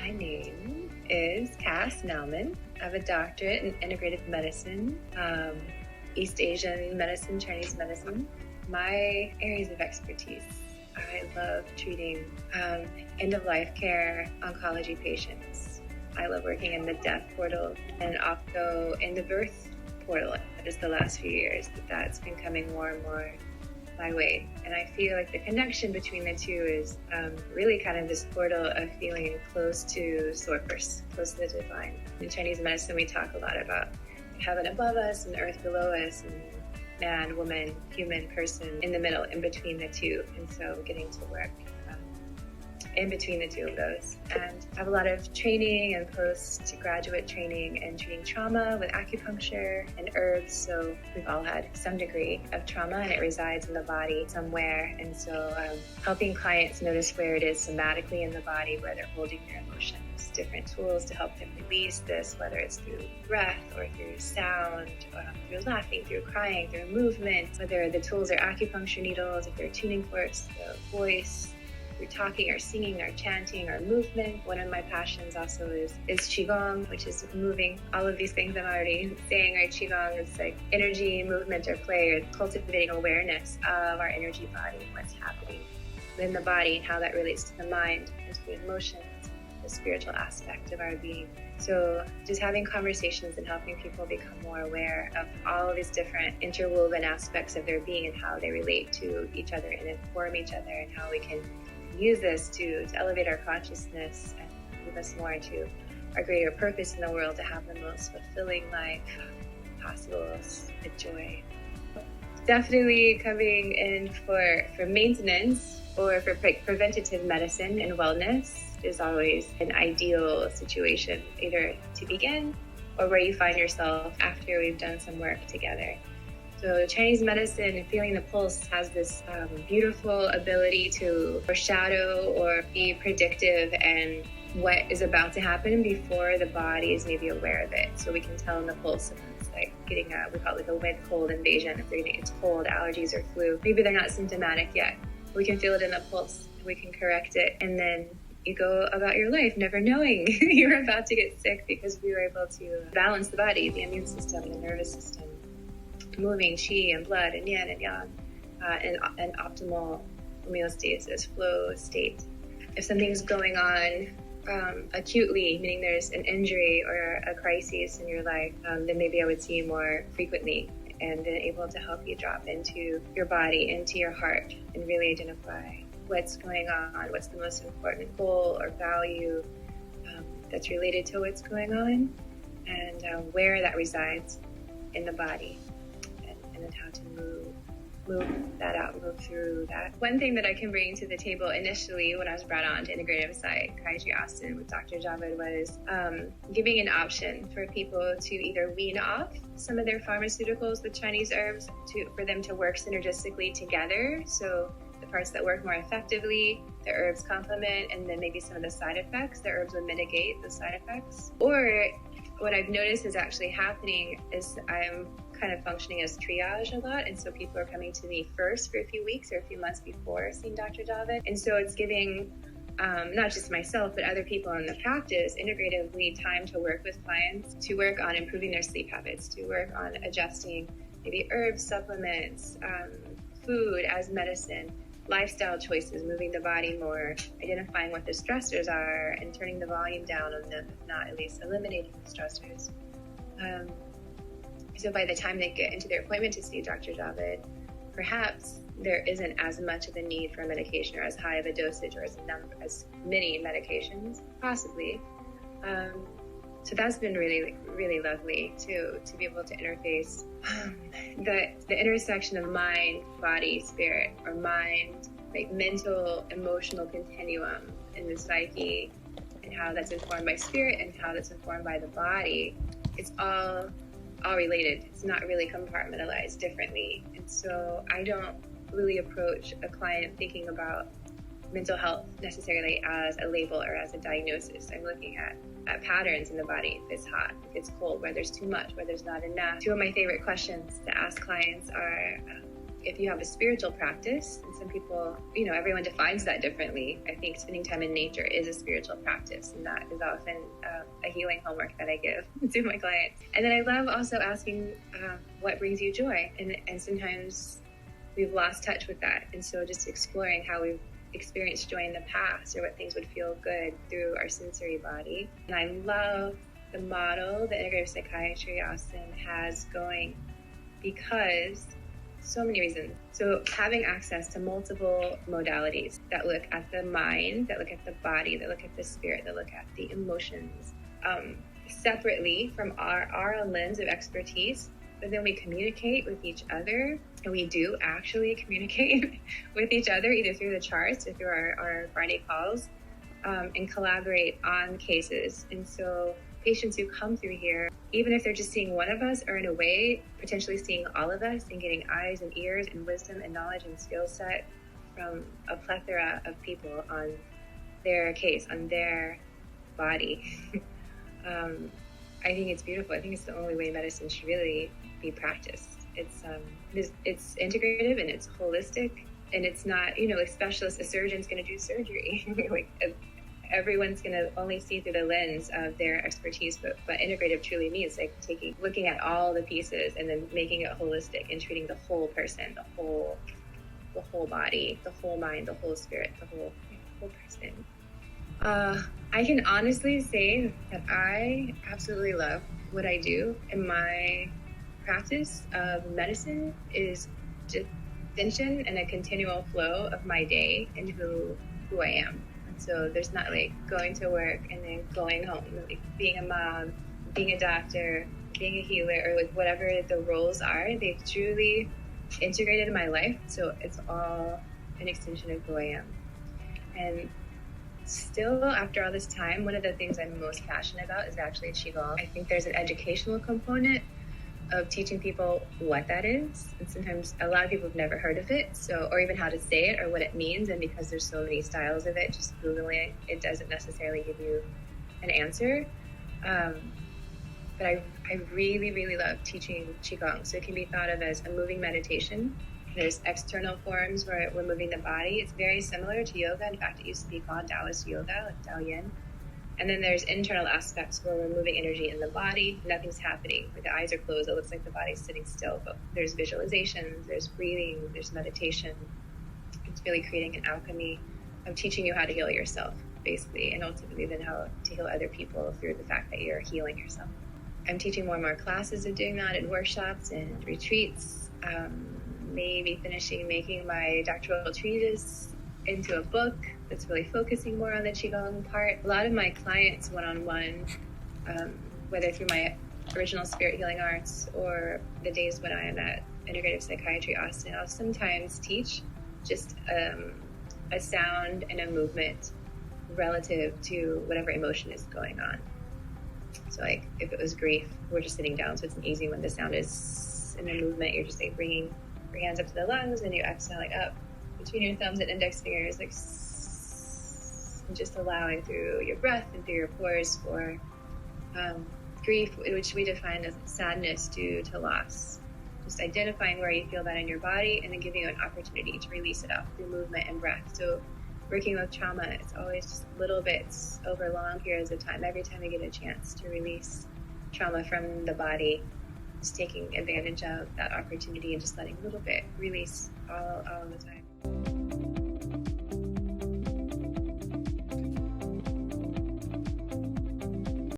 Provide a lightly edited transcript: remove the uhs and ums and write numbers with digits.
My name is Cass Nauman. I have a doctorate in integrative medicine, East Asian medicine, Chinese medicine. My areas of expertise: I love treating end-of-life care oncology patients. I love working in the death portal and also in the birth portal. Just the last few years, that's been coming more and more my way. And I feel like the connection between the two is really kind of this portal of feeling close to source, close to the divine. In Chinese medicine, we talk a lot about heaven above us and earth below us, and man, woman, human, person in the middle, in between the two. And so getting to work in between the two of those. And I have a lot of training and postgraduate training in treating trauma with acupuncture and herbs. So we've all had some degree of trauma and it resides in the body somewhere. And so helping clients notice where it is somatically in the body, where they're holding their emotions, different tools to help them release this, whether it's through breath or through sound, through laughing, through crying, through movement, whether the tools are acupuncture needles, if they're tuning forks, the voice, through talking or singing or chanting or movement. One of my passions also is Qigong, which is moving. All of these things I'm already saying are Qigong. It's like energy, movement, or play, or cultivating awareness of our energy body, what's happening in the body, and how that relates to the mind and to the emotions, the spiritual aspect of our being. So just having conversations and helping people become more aware of all of these different interwoven aspects of their being and how they relate to each other and inform each other, and how we can use this to elevate our consciousness and move us more to our greater purpose in the world, to have the most fulfilling life possible with joy. Definitely coming in for maintenance or for preventative medicine and wellness is always an ideal situation, either to begin or where you find yourself after we've done some work together. So Chinese medicine, feeling the pulse, has this beautiful ability to foreshadow or be predictive and what is about to happen before the body is maybe aware of it. So we can tell in the pulse if it's like getting we call it like a wind cold invasion. If it's cold, allergies, or flu, maybe they're not symptomatic yet. We can feel it in the pulse. We can correct it, and then you go about your life never knowing you're about to get sick, because we were able to balance the body, the immune system, the nervous system, moving qi and blood and yin and yang, and optimal homeostasis, flow state. If something's going on acutely, meaning there's an injury or a crisis in your life, then maybe I would see you more frequently, and then able to help you drop into your body, into your heart, and really identify what's going on, what's the most important goal or value that's related to what's going on, and where that resides in the body. And then how to move that out, move through that. One thing that I can bring to the table initially when I was brought on to Integrative Psychiatry Austin with Dr. Javed was giving an option for people to either wean off some of their pharmaceuticals with Chinese herbs for them to work synergistically together. So the parts that work more effectively, the herbs complement, and then maybe some of the side effects, the herbs would mitigate the side effects. Or what I've noticed is actually happening is I'm kind of functioning as triage a lot, and so people are coming to me first for a few weeks or a few months before seeing Dr. Javed, and so it's giving not just myself but other people in the practice integratively time to work with clients, to work on improving their sleep habits, to work on adjusting maybe herbs, supplements, food as medicine, lifestyle choices, moving the body more, identifying what the stressors are and turning the volume down on them, if not at least eliminating the stressors. So by the time they get into their appointment to see Dr. Javed, perhaps there isn't as much of a need for a medication, or as high of a dosage, or as many medications, possibly. So that's been really, really lovely to be able to interface the intersection of mind, body, spirit, or mind, like mental, emotional continuum in the psyche, and how that's informed by spirit and how that's informed by the body. It's all related. It's not really compartmentalized differently. And so I don't really approach a client thinking about mental health necessarily as a label or as a diagnosis. I'm looking at patterns in the body. If it's hot, if it's cold, where there's too much, where there's not enough. Two of my favorite questions to ask clients are, if you have a spiritual practice, and some people, everyone defines that differently. I think spending time in nature is a spiritual practice, and that is often a healing homework that I give to my clients. And then I love also asking what brings you joy, and sometimes we've lost touch with that. And so just exploring how we've experienced joy in the past, or what things would feel good through our sensory body. And I love the model that Integrative Psychiatry Austin has going, because so many reasons. So having access to multiple modalities that look at the mind, that look at the body, that look at the spirit, that look at the emotions, separately from our lens of expertise, but then we communicate with each other, and we do actually communicate with each other, either through the charts or through our Friday calls, and collaborate on cases. And so patients who come through here, even if they're just seeing one of us, are in a way potentially seeing all of us and getting eyes and ears and wisdom and knowledge and skill set from a plethora of people on their case, on their body. I think it's beautiful. I think it's the only way medicine should really be practiced. It's integrative, and it's holistic, and it's not, a specialist, a surgeon's going to do surgery. Like, everyone's going to only see through the lens of their expertise, but integrative truly means like looking at all the pieces and then making it holistic and treating the whole person, the whole body, the whole mind, the whole spirit, the whole person. I can honestly say that I absolutely love what I do, and my practice of medicine is just extension and a continual flow of my day and who I am. And so there's not like going to work and then going home, like being a mom, being a doctor, being a healer, or like whatever the roles are. They've truly integrated in my life, so it's all an extension of who I am. And still, after all this time, one of the things I'm most passionate about is actually Qigong. I think there's an educational component of teaching people what that is. And sometimes a lot of people have never heard of it, or even how to say it or what it means. And because there's so many styles of it, just Googling it doesn't necessarily give you an answer. But I really, really love teaching Qigong. So it can be thought of as a moving meditation. There's external forms where we're moving the body. It's very similar to yoga. In fact, it used to be called Taoist yoga, like Tao Yin. And then there's internal aspects where we're moving energy in the body. Nothing's happening. Like the eyes are closed. It looks like the body's sitting still. But there's visualizations, there's breathing, there's meditation. It's really creating an alchemy of teaching you how to heal yourself, basically, and ultimately then how to heal other people through the fact that you're healing yourself. I'm teaching more and more classes of doing that in workshops and retreats. Maybe making my doctoral treatise into a book that's really focusing more on the Qigong part. A lot of my clients one-on-one, whether through my original Spirit Healing Arts or the days when I am at Integrative Psychiatry Austin, I'll sometimes teach just a sound and a movement relative to whatever emotion is going on. So like if it was grief, we're just sitting down, so it's an easy one. The sound is in the movement, you're just like bringing your hands up to the lungs and you exhale like up between your thumbs and index fingers, like and just allowing through your breath and through your pores for grief, which we define as sadness due to loss. Just identifying where you feel that in your body and then giving you an opportunity to release it out through movement and breath. So working with trauma, it's always just little bits over long periods of time. Every time we get a chance to release trauma from the body, just taking advantage of that opportunity and just letting a little bit release all the time.